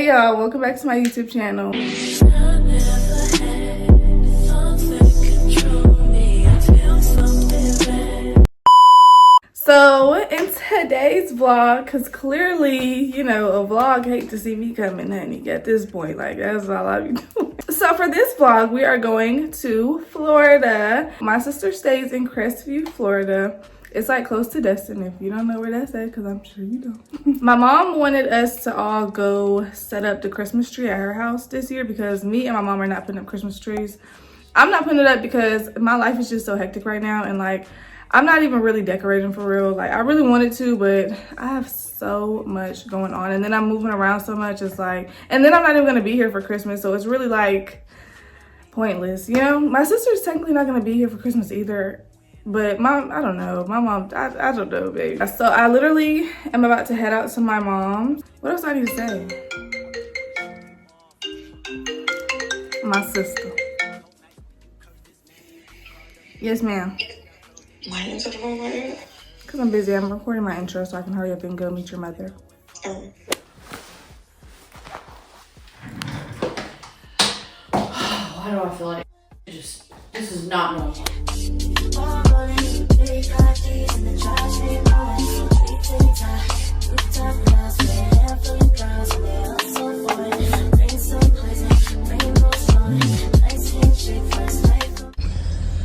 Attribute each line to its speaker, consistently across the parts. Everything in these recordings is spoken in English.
Speaker 1: Hey y'all, welcome back to my YouTube channel. So in today's vlog, because clearly, you know, a vlog hate to see me coming, honey, at this point. Like, that's all I be doing. So for this vlog, we are going to Florida. My sister stays in Crestview, Florida. It's like close to Destin, if you don't know where that's at, because I'm sure you don't. My mom wanted us to all go set up the Christmas tree at her house this year because me and my mom are not putting up Christmas trees. I'm not putting it up because my life is just so hectic right now, and like, I'm not even really decorating for real. Like, I really wanted to, but I have so much going on, and then I'm moving around so much. It's like, and then I'm not even gonna be here for Christmas, so it's really like pointless, you know? My sister's technically not gonna be here for Christmas either. But I don't know. My mom, I don't know, baby. So I literally am about to head out to my mom. What else do I need to say? My sister. Yes, ma'am.
Speaker 2: Why are you talking about my ear?
Speaker 1: Because I'm busy. I'm recording my intro so I can hurry up and go meet your mother.
Speaker 2: Oh.
Speaker 3: Why do I feel like this is not normal?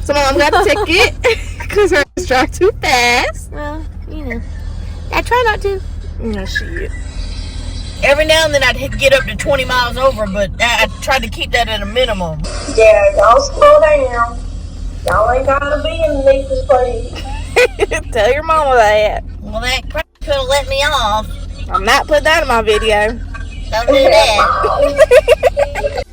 Speaker 1: So my mom got the ticket because her drive too fast.
Speaker 4: Well, you know, I try not to.
Speaker 1: No shit.
Speaker 3: Every now and then I'd get up to 20 miles over, but I tried to keep that at a minimum.
Speaker 2: Yeah, y'all slow down. Y'all ain't gotta be in the neatest place.
Speaker 1: Tell your mama that.
Speaker 3: Well, that crap could have let me off.
Speaker 1: I'm not putting that in my video.
Speaker 3: Don't do that.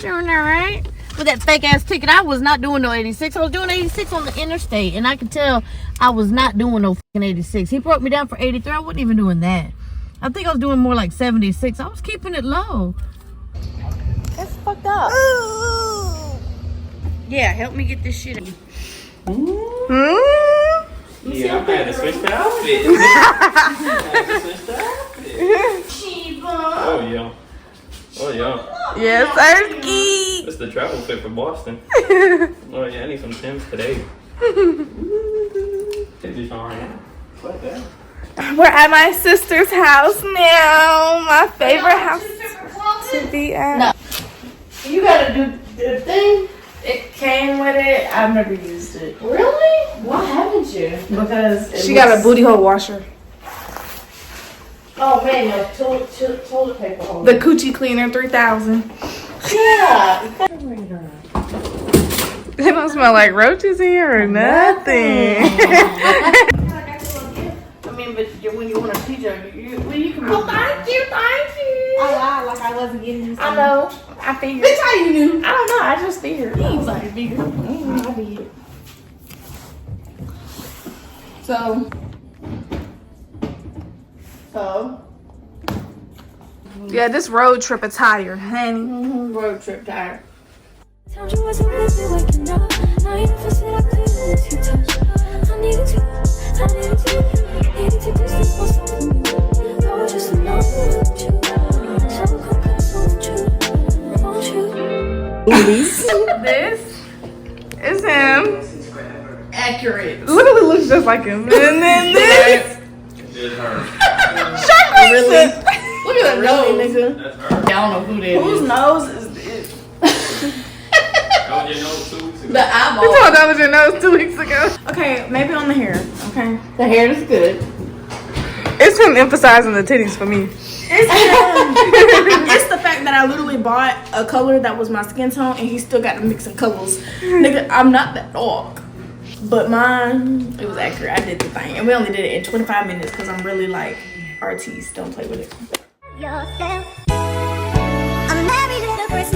Speaker 4: Doing all right. With that fake ass ticket, I was not doing no 86. I was doing 86 on the interstate, and I could tell I was not doing no fucking 86. He broke me down for 83. I wasn't even doing that. I think I was doing more like 76. I was keeping it low. That's fucked up. Yeah, help me get this shit.
Speaker 5: Yeah, I'm had to switch the outfit.
Speaker 4: Sheba.
Speaker 5: Oh, yeah. Oh, yeah.
Speaker 1: Yes, Sirski.
Speaker 5: That's the travel fit for Boston. Oh, yeah, I need some Timbs today. What the?
Speaker 1: We're at my sister's house now. My favorite house to be at.
Speaker 4: No. You gotta do the thing. It came with it. I've never used it. Really? Why haven't you? Because
Speaker 1: She got a booty hole washer.
Speaker 4: Oh man, no toilet paper holder.
Speaker 1: The Coochie Cleaner 3000.
Speaker 4: Yeah.
Speaker 1: It don't smell like roaches here or nothing.
Speaker 4: I mean, but when you want a PJ, you can.
Speaker 1: Oh, thank you.
Speaker 4: I lied like I wasn't getting this.
Speaker 1: I know. I figured.
Speaker 4: Bitch, how you knew?
Speaker 1: I don't know. I just figured.
Speaker 4: You ain't fucking figured. I did.
Speaker 1: So. Yeah, this road trip attire, honey.
Speaker 4: Road trip tire.
Speaker 6: Told you wasn't with me waking up. Now you feel it, I couldn't let you touch. I needed to distance myself from you. I was just alone with you. So come won't you?
Speaker 1: This is him.
Speaker 4: Accurate.
Speaker 1: Literally looks just like him. And then this.
Speaker 5: It's her.
Speaker 1: Shark
Speaker 4: Really?
Speaker 1: Racing.
Speaker 4: Look at that nose.
Speaker 5: That's her.
Speaker 4: I don't know who that is.
Speaker 1: Whose nose is this?
Speaker 5: That was your nose 2 weeks ago.
Speaker 4: The
Speaker 1: You
Speaker 4: eyeball.
Speaker 1: thought that was your nose 2 weeks ago. Okay, maybe on the hair. Okay.
Speaker 4: The hair is good.
Speaker 1: It's him emphasizing the titties for me.
Speaker 7: It's the fact that I literally bought a color that was my skin tone and he still got to mix in colors. Nigga, I'm not that dark. But mine, it was accurate. I did the thing. And we only did it in 25 minutes because I'm really like, artiste, don't play with it.
Speaker 6: Yourself. I'm married to the person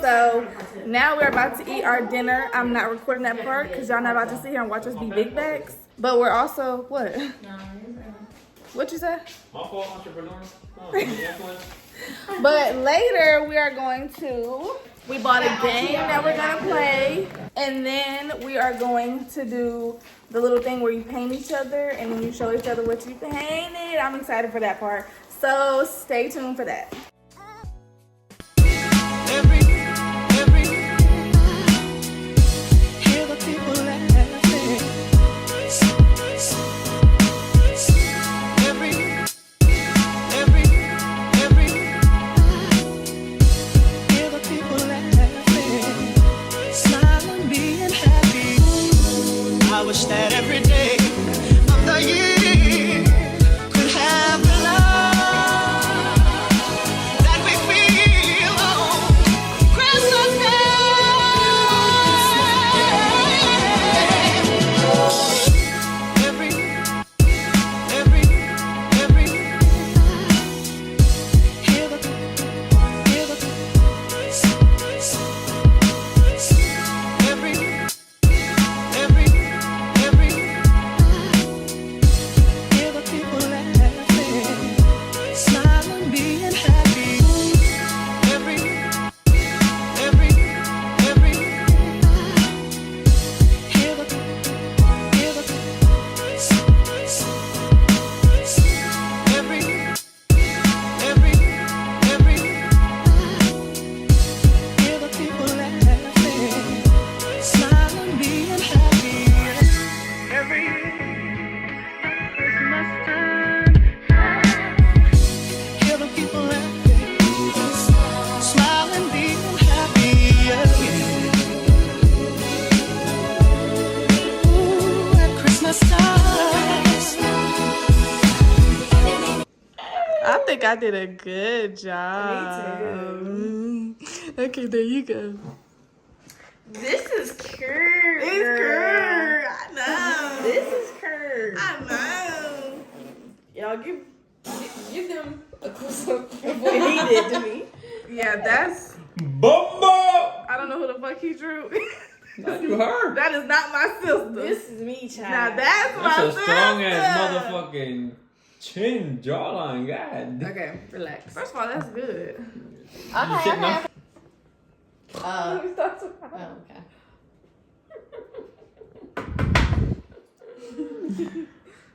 Speaker 1: so now we're about to eat our dinner. I'm not recording that part because y'all not about to sit here and watch us be big bags. But we're also, what? What you say?
Speaker 5: My fault, entrepreneur. Oh, influence.
Speaker 1: But later we are going to, we bought a game that we're gonna play, and then we are going to do the little thing where you paint each other and then you show each other what you painted. I'm excited for that part. So stay tuned for that.
Speaker 8: I wish that every day of the year could have the love that we feel on Christmas Day. Every hear the
Speaker 1: I think I did a good job. Okay, there you go.
Speaker 7: This is curved.
Speaker 1: It's curved. I know.
Speaker 7: This is curved.
Speaker 1: I know.
Speaker 7: Y'all give them a close up of what he did to me.
Speaker 1: Yeah, that's.
Speaker 5: Bumbo!
Speaker 1: I don't know who the fuck he drew.
Speaker 5: Not you heard.
Speaker 1: That is not my sister.
Speaker 7: This is me, child.
Speaker 1: Now that's my
Speaker 5: That's a
Speaker 1: sister.
Speaker 5: strong ass motherfucking chin jawline, God.
Speaker 7: Okay, relax.
Speaker 1: First of all, that's good.
Speaker 5: You sitting up?
Speaker 1: Let me start to-
Speaker 7: okay.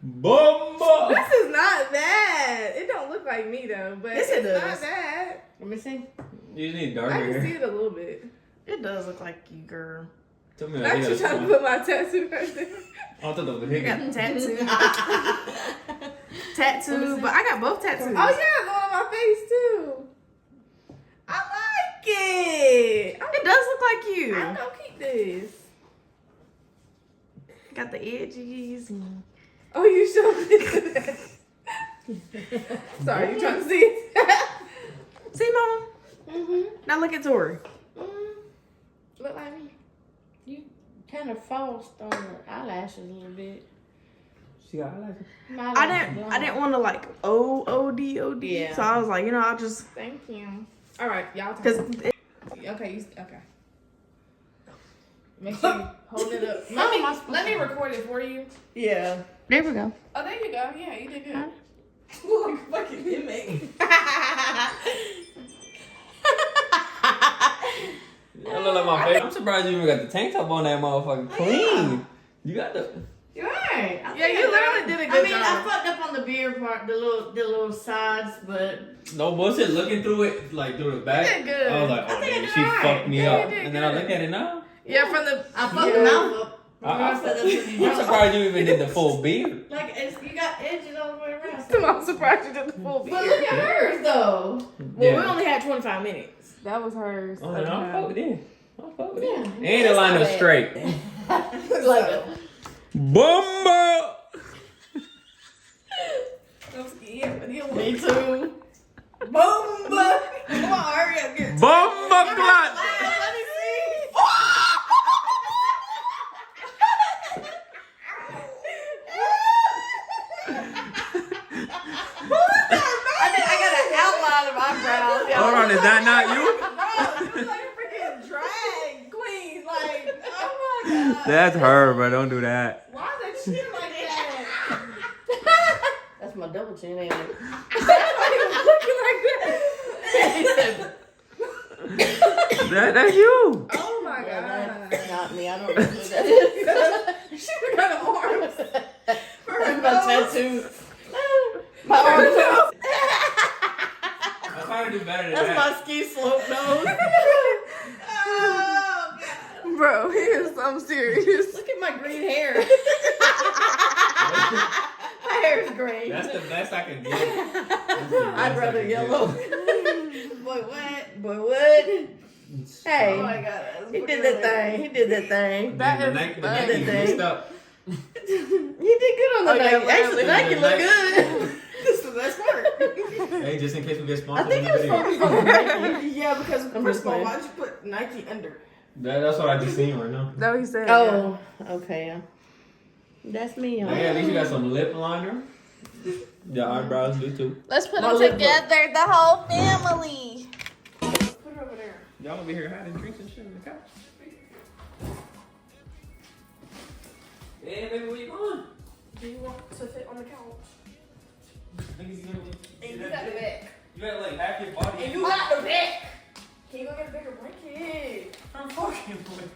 Speaker 5: Bumbo!
Speaker 1: This is not bad. It don't look like me though, but
Speaker 7: Yes, it
Speaker 1: it's
Speaker 7: does.
Speaker 1: not bad.
Speaker 7: Let me see.
Speaker 5: You need
Speaker 1: I
Speaker 5: darker
Speaker 1: can see
Speaker 5: hair.
Speaker 1: it a little bit.
Speaker 7: It does look like you, girl.
Speaker 5: Tell me
Speaker 1: Not you trying to put my tattoo right there.
Speaker 5: I thought that was a
Speaker 7: You got
Speaker 5: hickey.
Speaker 7: the tattoo. Tattoo, but I got both tattoos.
Speaker 1: Oh yeah, go on my face too. I like it.
Speaker 7: It does look like you.
Speaker 1: I'm gonna keep this.
Speaker 7: Got the edges. And...
Speaker 1: Oh, you showed it. Sorry, you trying to see?
Speaker 7: See, Mama? Now look at Tori.
Speaker 1: Look like me.
Speaker 4: You kind of falsed on her eyelashes a little bit.
Speaker 5: She got eyelashes.
Speaker 7: I didn't want to like OD.
Speaker 4: Yeah.
Speaker 7: So I was like, I'll just
Speaker 1: Thank you. All right, y'all.
Speaker 7: because
Speaker 1: Okay, okay. Make sure you hold it up. Let me record it for you.
Speaker 7: yeah. There we go.
Speaker 1: Oh, there you go. Yeah, you did good. You look like a fucking inmate.
Speaker 5: I look like my face. I'm surprised you even got the tank top on that motherfucker clean. You got the.
Speaker 4: You're right.
Speaker 1: Yeah, you literally did a good
Speaker 4: I mean, I
Speaker 1: job.
Speaker 4: fucked up on the beard part, the little sides, but
Speaker 5: No bullshit. Looking through it, like through the back.
Speaker 1: You did good.
Speaker 5: I was like, oh,
Speaker 4: think I
Speaker 5: man,
Speaker 4: did
Speaker 5: she
Speaker 4: alright.
Speaker 5: fucked me
Speaker 1: Yeah,
Speaker 5: up.
Speaker 1: you did
Speaker 5: And then I
Speaker 1: good.
Speaker 5: look at it now.
Speaker 1: Yeah, from the.
Speaker 4: I fucked the mouth up.
Speaker 5: I'm
Speaker 4: That's what you
Speaker 5: surprised you even did the full beard.
Speaker 4: Like, you got edges all the way around.
Speaker 1: I'm surprised you did the full
Speaker 4: But
Speaker 1: beard.
Speaker 4: look at hers, though.
Speaker 7: Well, we only had 25 minutes.
Speaker 1: That was hers.
Speaker 5: Oh, no, I'm fuck with it. I'm fuck with it.
Speaker 4: Yeah.
Speaker 5: And the line up straight.
Speaker 4: Like a
Speaker 5: Bumbo!
Speaker 1: I'm scared, but he'll
Speaker 7: Me too.
Speaker 1: Bomba! Come on, hurry up, get
Speaker 5: Bumbo clot!
Speaker 1: Let me see.
Speaker 7: I got an outline of eyebrows.
Speaker 5: Hold on, is that not you?
Speaker 1: Bro, you look like a freaking
Speaker 5: That's her, bro. Don't do that.
Speaker 1: Why is that chin like that?
Speaker 4: That's my double chin, ain't it?
Speaker 1: Looking like that.
Speaker 5: That's you.
Speaker 1: Oh my
Speaker 4: Yeah,
Speaker 1: god.
Speaker 4: that's not me. I don't know who that is.
Speaker 1: She got arms.
Speaker 4: That's my tattoo. My arm.
Speaker 5: I'm trying to do better than
Speaker 4: That's
Speaker 5: that.
Speaker 4: my ski slope nose.
Speaker 1: Bro, he is so serious.
Speaker 4: Look at my green hair. My hair is green.
Speaker 5: That's the best I can get.
Speaker 4: I'd rather yellow. Boy, what? Boy, what? Hey.
Speaker 1: Oh my god.
Speaker 4: He did that thing. He did that thing.
Speaker 1: That
Speaker 5: the
Speaker 1: is
Speaker 5: Nike, the
Speaker 1: funny.
Speaker 5: Nike mixed up.
Speaker 4: He did good on the
Speaker 1: Oh, yeah,
Speaker 4: Nike. Actually,
Speaker 1: really.
Speaker 4: Nike look
Speaker 5: Nike.
Speaker 4: good. This is the best part.
Speaker 5: Hey, just in case we get
Speaker 4: I
Speaker 5: sponsored
Speaker 4: think
Speaker 5: in
Speaker 4: it
Speaker 5: the
Speaker 4: was
Speaker 5: video.
Speaker 4: from Nike.
Speaker 7: Yeah, because
Speaker 4: I'm
Speaker 7: first
Speaker 4: just
Speaker 7: of all,
Speaker 4: playing.
Speaker 7: why'd you put Nike under?
Speaker 5: That's what I just seen right now.
Speaker 1: No, he said.
Speaker 4: Oh, okay. Yeah. That's me, y'all.
Speaker 5: Yeah, at least you got some lip liner. Your eyebrows do too.
Speaker 1: Let's put
Speaker 4: My
Speaker 1: them
Speaker 4: lip
Speaker 1: together, the whole family.
Speaker 7: Put it over there.
Speaker 5: Y'all over here having drinks and shit on the couch. Hey, baby, where you going?
Speaker 7: Do you want to sit on the couch?
Speaker 5: And
Speaker 7: And you got the back.
Speaker 5: You got like half your body.
Speaker 7: And you got the back. Can you go get a bigger blanket?
Speaker 5: I'm fucking with.